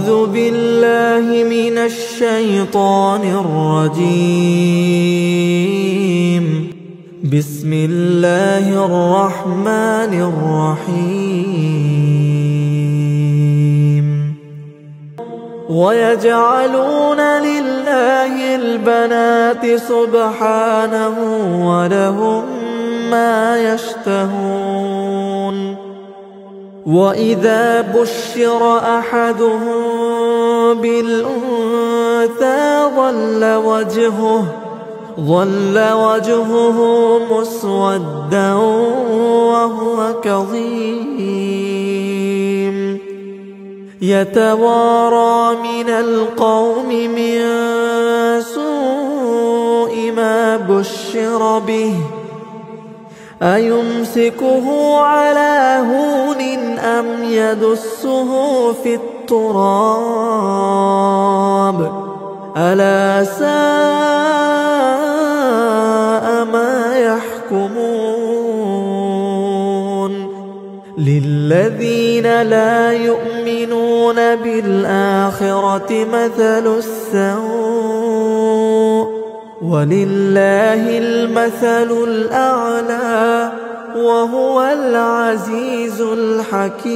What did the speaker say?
أعوذ بالله من الشيطان الرجيم. بسم الله الرحمن الرحيم. ويجعلون لله البنات سبحانه ولهم ما يشتهون. وإذا بشر أحدهم بالأنثى ظل وجهه مسودا وهو كظيم يتوارى من القوم من سوء ما بشر به أيمسكه على هون أم يدسه في التراب ألا ساء ما يحكمون. للذين لا يؤمنون بالآخرة مثل السوء ولله المثل الأعلى وهو العزيز الحكيم.